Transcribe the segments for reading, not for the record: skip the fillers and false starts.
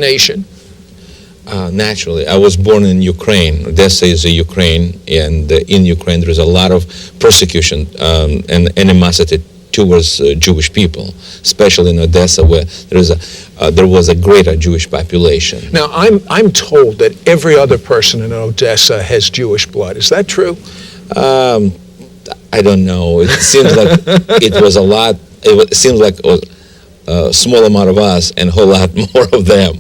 discrimination? Naturally. I was born in Ukraine. Odessa is a Ukraine, and in Ukraine there is a lot of persecution and animosity towards Jewish people, especially in Odessa, where there was a greater Jewish population. Now, I'm told that every other person in Odessa has Jewish blood. Is that true? I don't know. It seems like it was a lot. It seems like it was a small amount of us and a whole lot more of them.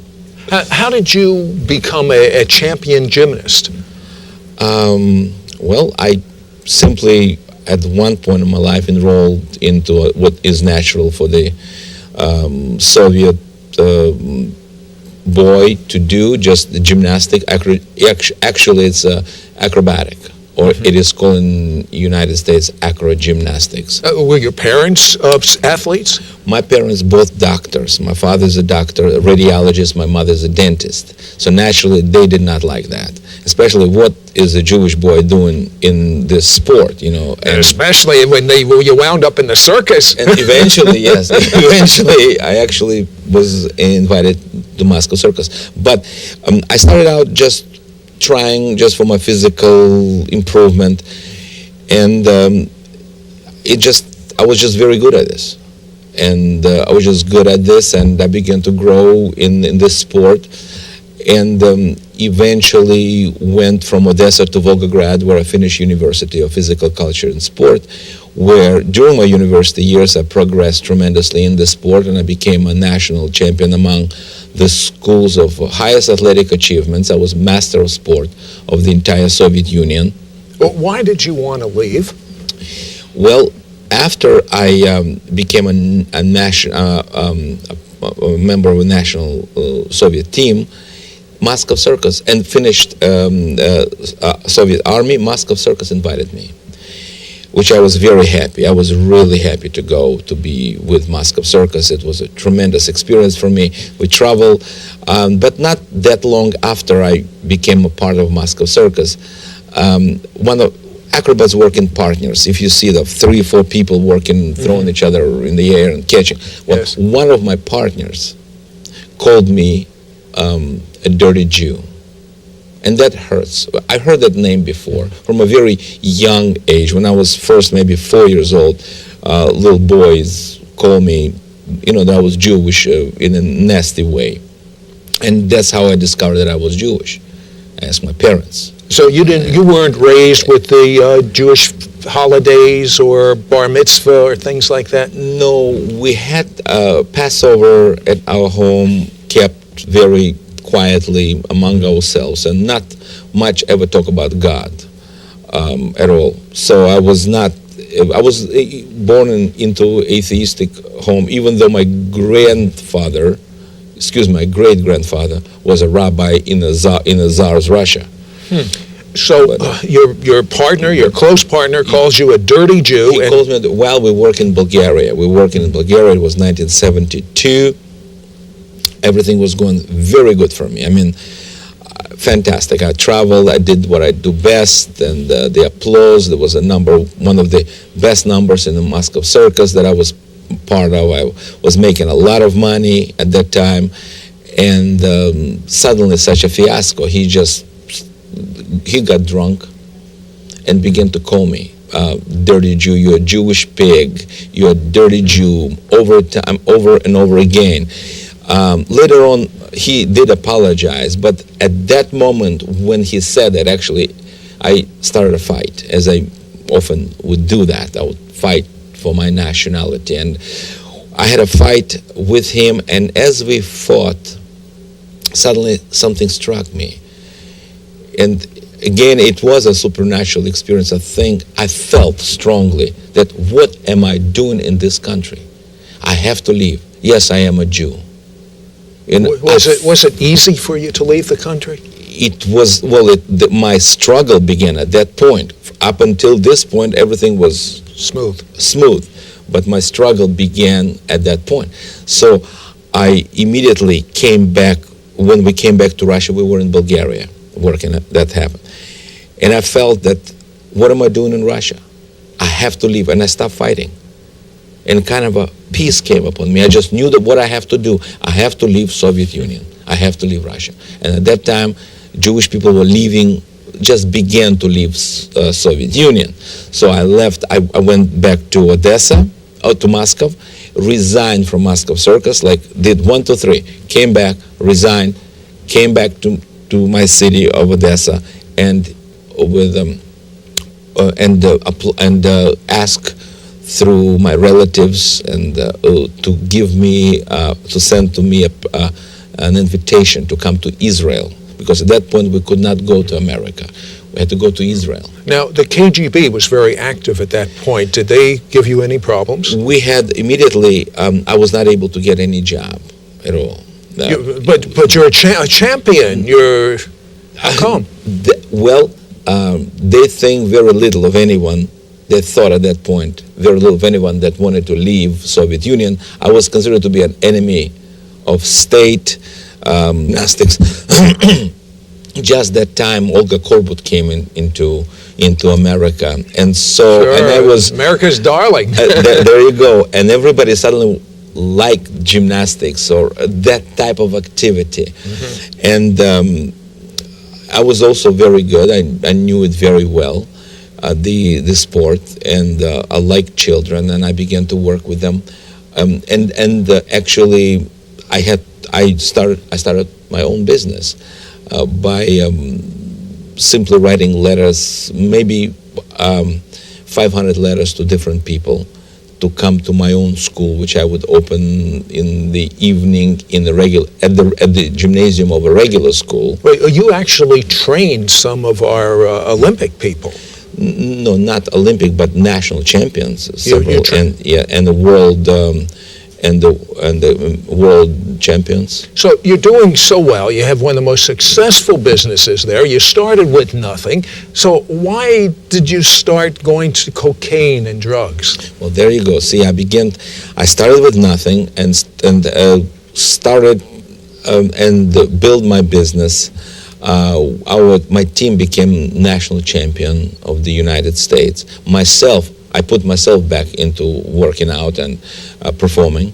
How did you become a champion gymnast? Well, I simply, at one point in my life, enrolled into what is natural for the Soviet boy to do, just the gymnastic. Actually, it's acrobatic, or it is called in the United States acro-gymnastics. Were your parents athletes? My parents both doctors. My father's a doctor, a radiologist. My mother's a dentist. So naturally, they did not like that. Especially, what is a Jewish boy doing in this sport, you know? And especially when you wound up in the circus. And eventually, yes. Eventually, I actually was invited to Moscow Circus. But I started out just trying just for my physical improvement, and I was just very good at this. And I was just good at this, and I began to grow in this sport, and eventually went from Odessa to Volgograd, where I finished University of Physical Culture and Sport, where during my university years I progressed tremendously in the sport, and I became a national champion among the schools of highest athletic achievements. I was master of sport of the entire Soviet Union. Well, why did you want to leave? Well, after I became a member of a national Soviet team, Moscow Circus, and finished Soviet Army, Moscow Circus invited me, which I was very happy. I was really happy to go to be with Moscow Circus. It was a tremendous experience for me. We traveled, but not that long after I became a part of Moscow Circus. One of acrobats work in partners. If you see the 3 or 4 people working, throwing each other in the air and catching. Well, yes. One of my partners called me a dirty Jew. And that hurts. I heard that name before from a very young age. When I was first maybe 4 years old, little boys called me, that I was Jewish in a nasty way. And that's how I discovered that I was Jewish. I asked my parents. So you weren't raised with the Jewish holidays or bar mitzvah or things like that? No, we had Passover at our home, kept very quietly among ourselves, and not much ever talk about God at all. So I was born into atheistic home, even though my great-grandfather was a rabbi in the Tsar's Russia. So your partner, your close partner, calls you a dirty Jew. He calls me while we work in Bulgaria. We were working in Bulgaria. It was 1972. Everything was going very good for me. I mean, fantastic. I traveled. I did what I do best, and the applause. There was one of the best numbers in the Moscow Circus that I was part of. I was making a lot of money at that time, and suddenly such a fiasco. He got drunk and began to call me dirty Jew. You're a Jewish pig. You're a dirty Jew. Over and over again. Later on, he did apologize, but at that moment when he said that, actually, I started a fight, as I often would do that. I would fight for my nationality, and I had a fight with him, and as we fought, suddenly something struck me. And again, it was a supernatural experience. I felt strongly that what am I doing in this country? I have to leave. Yes, I am a Jew. Was it easy for you to leave the country? It was, my struggle began at that point. Up until this point, everything was smooth. But my struggle began at that point. So I immediately came back. When we came back to Russia, we were in Bulgaria working. That happened. And I felt that, what am I doing in Russia? I have to leave. And I stopped fighting. And kind of a peace came upon me. I just knew that what I have to do, I have to leave Soviet Union. I have to leave Russia. And at that time, Jewish people were leaving, just began to leave Soviet Union. So I left, I went back to Odessa, to Moscow, resigned from Moscow Circus, like did 1, 2, 3, came back, resigned, came back to my city of Odessa, and with ask through my relatives and to give me to send to me an invitation to come to Israel, because at that point we could not go to America. We had to go to Israel. Now, the KGB was very active at that point. Did they give you any problems? We had immediately, I was not able to get any job at all. But you're a champion. How come? They think very little of anyone. They thought at that point very little of anyone that wanted to leave Soviet Union. I was considered to be an enemy of state gymnastics. Just that time, Olga Korbut came into America, and so sure, and I was America's darling. there you go, and everybody suddenly liked gymnastics or that type of activity, and I was also very good. I knew it very well, the sport, and I liked children, and I began to work with them, and actually, I started my own business. By simply writing letters, maybe 500 letters to different people to come to my own school, which I would open in the evening at the gymnasium of a regular school. Wait, you actually trained some of our Olympic people. No, not Olympic, but national champions. You and the world. And the world champions. So you're doing so well. You have one of the most successful businesses there. You started with nothing. So why did you start going to cocaine and drugs? Well, there you go. See, I started with nothing and started and build my business. My team became national champion of the United States. I put myself back into working out and performing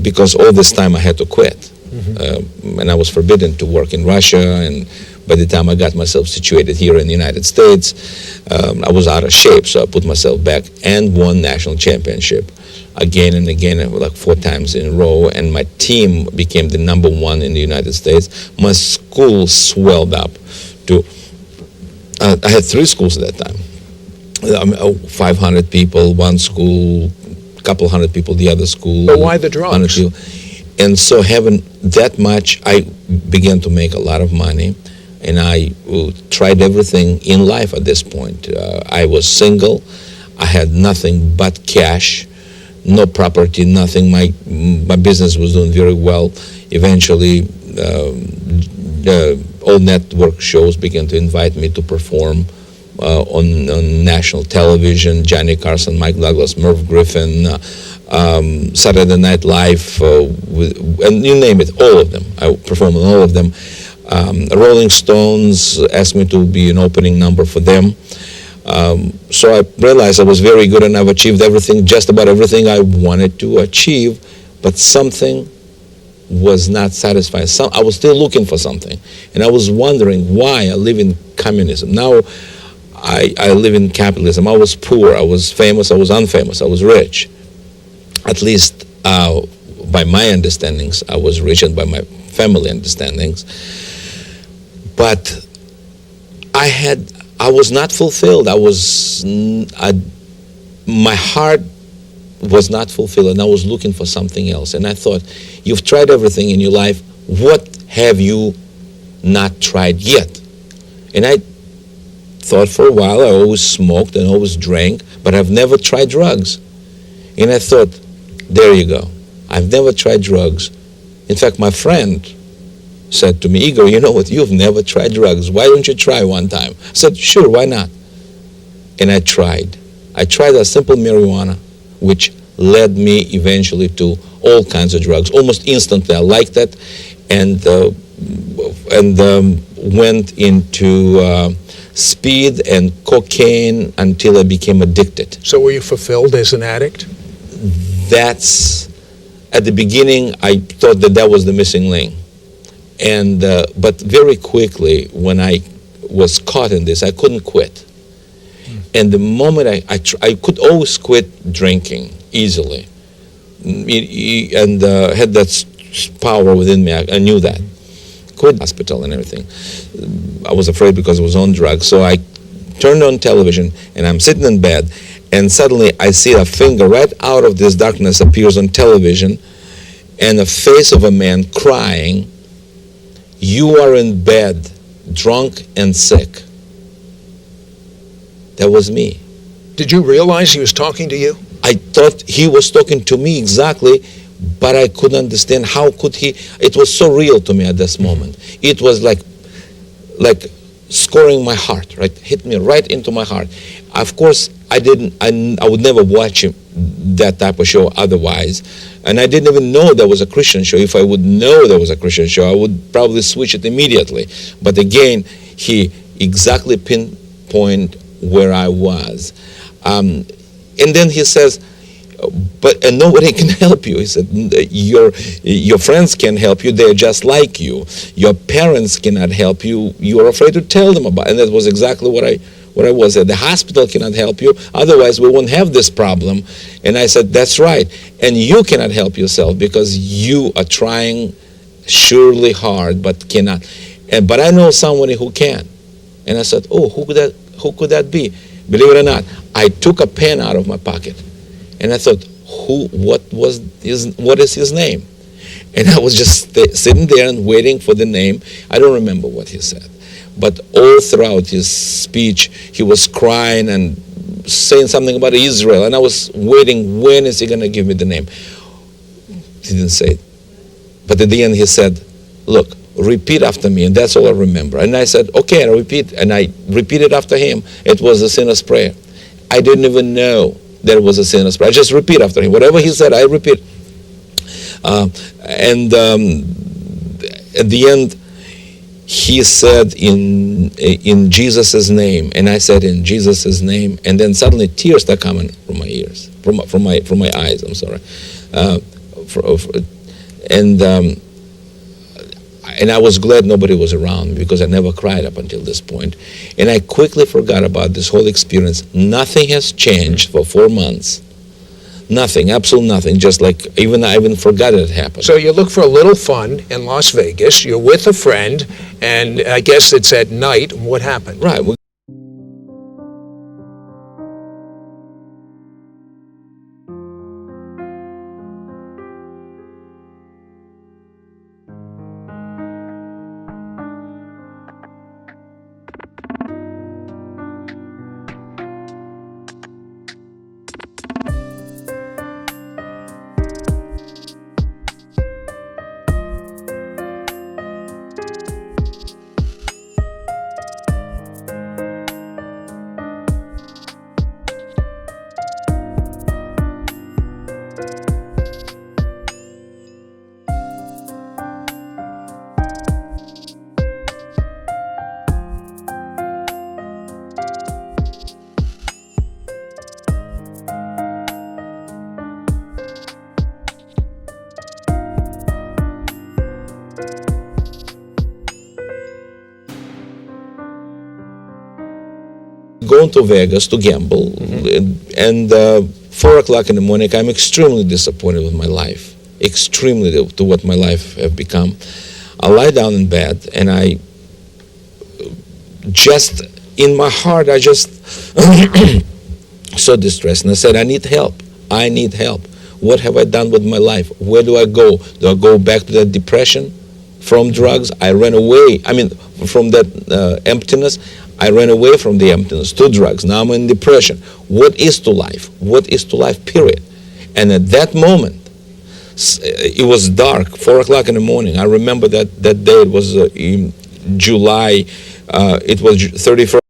because all this time I had to quit. And I was forbidden to work in Russia, and by the time I got myself situated here in the United States, I was out of shape, so I put myself back and won national championship again and again, like 4 times in a row, and my team became the #1 in the United States. My school swelled up to, I had 3 schools at that time. 500 people, one school, a couple hundred people, the other school. But why the drugs? And so having that much, I began to make a lot of money, and I tried everything in life at this point. I was single. I had nothing but cash, no property, nothing. My business was doing very well. Eventually, all network shows began to invite me to perform on national television. Johnny Carson, Mike Douglas, Merv Griffin, Saturday Night Live, and you name it, all of them. I performed on all of them. Rolling Stones asked me to be an opening number for them. So I realized I was very good and I've achieved everything, just about everything I wanted to achieve, but something was not satisfied. I was still looking for something, and I was wondering why I live in communism. Now I live in capitalism. I was poor, I was famous, I was unfamous, I was rich. At least by my understandings, I was rich, and by my family understandings. But I was not fulfilled. My heart was not fulfilled, and I was looking for something else. And I thought, you've tried everything in your life. What have you not tried yet? And I thought for a while. I always smoked and always drank, but I've never tried drugs. And I thought, there you go. I've never tried drugs. In fact, my friend said to me, Igor, you know what? You've never tried drugs. Why don't you try one time? I said, sure, why not? And I tried. I tried a simple marijuana, which led me eventually to all kinds of drugs. Almost instantly, I liked it, and went into speed and cocaine until I became addicted. So were you fulfilled as an addict? At the beginning, I thought that was the missing link. And but very quickly, when I was caught in this, I couldn't quit. And the moment I could always quit drinking easily, and had that power within me. I knew that. Quit hospital and everything. I was afraid because I was on drugs. So I turned on television, and I'm sitting in bed, and suddenly I see a finger right out of this darkness appears on television, and a face of a man crying, "You are in bed, drunk and sick." That was me. Did you realize he was talking to you? I thought he was talking to me exactly, but I couldn't understand how could he. It was so real to me at this moment. It was like scoring my heart, right? Hit me right into my heart. Of course, I would never watch that type of show otherwise. And I didn't even know there was a Christian show. If I would know there was a Christian show, I would probably switch it immediately. But again, he exactly pinpointed where I was. And then he says, and nobody can help you. He said, your friends can help you. They're just like you. Your parents cannot help you. You are afraid to tell them about it. And that was exactly what I was at. The hospital cannot help you. Otherwise, we won't have this problem. And I said, that's right. And you cannot help yourself because you are trying surely hard, but cannot. But I know someone who can. And I said, oh, who could that be? Believe it or not, I took a pen out of my pocket. And I thought, what is his name? And I was just sitting there and waiting for the name. I don't remember what he said. But all throughout his speech, he was crying and saying something about Israel. And I was waiting, when is he going to give me the name? He didn't say it. But at the end he said, look, repeat after me. And that's all I remember. And I said, okay, I repeat. And I repeated after him. It was the sinner's prayer. I didn't even know that it was a sinner's prayer. I just repeat after him. Whatever he said, I repeat. And at the end, he said in Jesus' name, and I said in Jesus' name, and then suddenly tears start coming from my ears, from my eyes. I'm sorry, and I was glad nobody was around because I never cried up until this point. And I quickly forgot about this whole experience. Nothing has changed for 4 months. Nothing, absolutely nothing. Just like I even forgot it happened. So you look for a little fun in Las Vegas. You're with a friend, and I guess it's at night. What happened? Right. Going to Vegas to gamble, and 4 o'clock in the morning, I'm extremely disappointed with my life, extremely to what my life have become. I lie down in bed, and I just, in my heart, I just so distressed, and I said, I need help. What have I done with my life? Where do I go? Do I go back to that depression from drugs? I ran away, from that emptiness. I ran away from the emptiness to drugs. Now I'm in depression. What is to life? What is to life, period? And at that moment, it was dark, 4 o'clock in the morning. I remember that day, it was in July, it was 31st.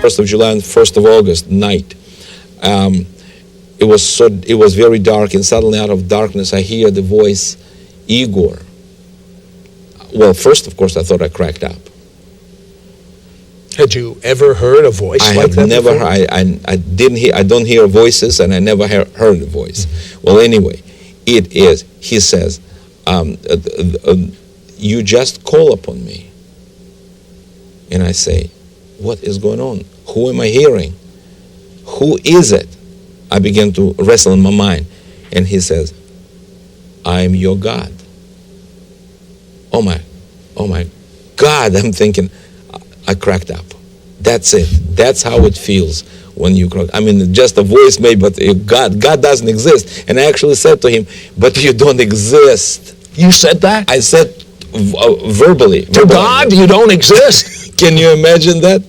1st of July and 1st of August night. It was very dark, and suddenly out of darkness I hear the voice, Igor. Well, first, of course, I thought I cracked up. Had you ever heard a voice like that never. before? I didn't hear. I don't hear voices, and I never heard a voice. Well, anyway, it is. He says, "You just call upon me." And I say, "What is going on? Who am I hearing? Who is it?" I began to wrestle in my mind, and he says, "I am your God." Oh my God! I'm thinking, I cracked up. That's it. That's how it feels when you crack. I mean, just a voice maybe, but God doesn't exist. And I actually said to him, "But you don't exist." You said that? I said verbally. To God, you don't exist. Can you imagine that?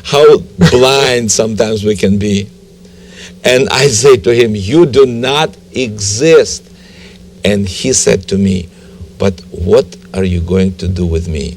How blind sometimes we can be. And I say to him, "You do not exist." And he said to me, "But what are you going to do with me?"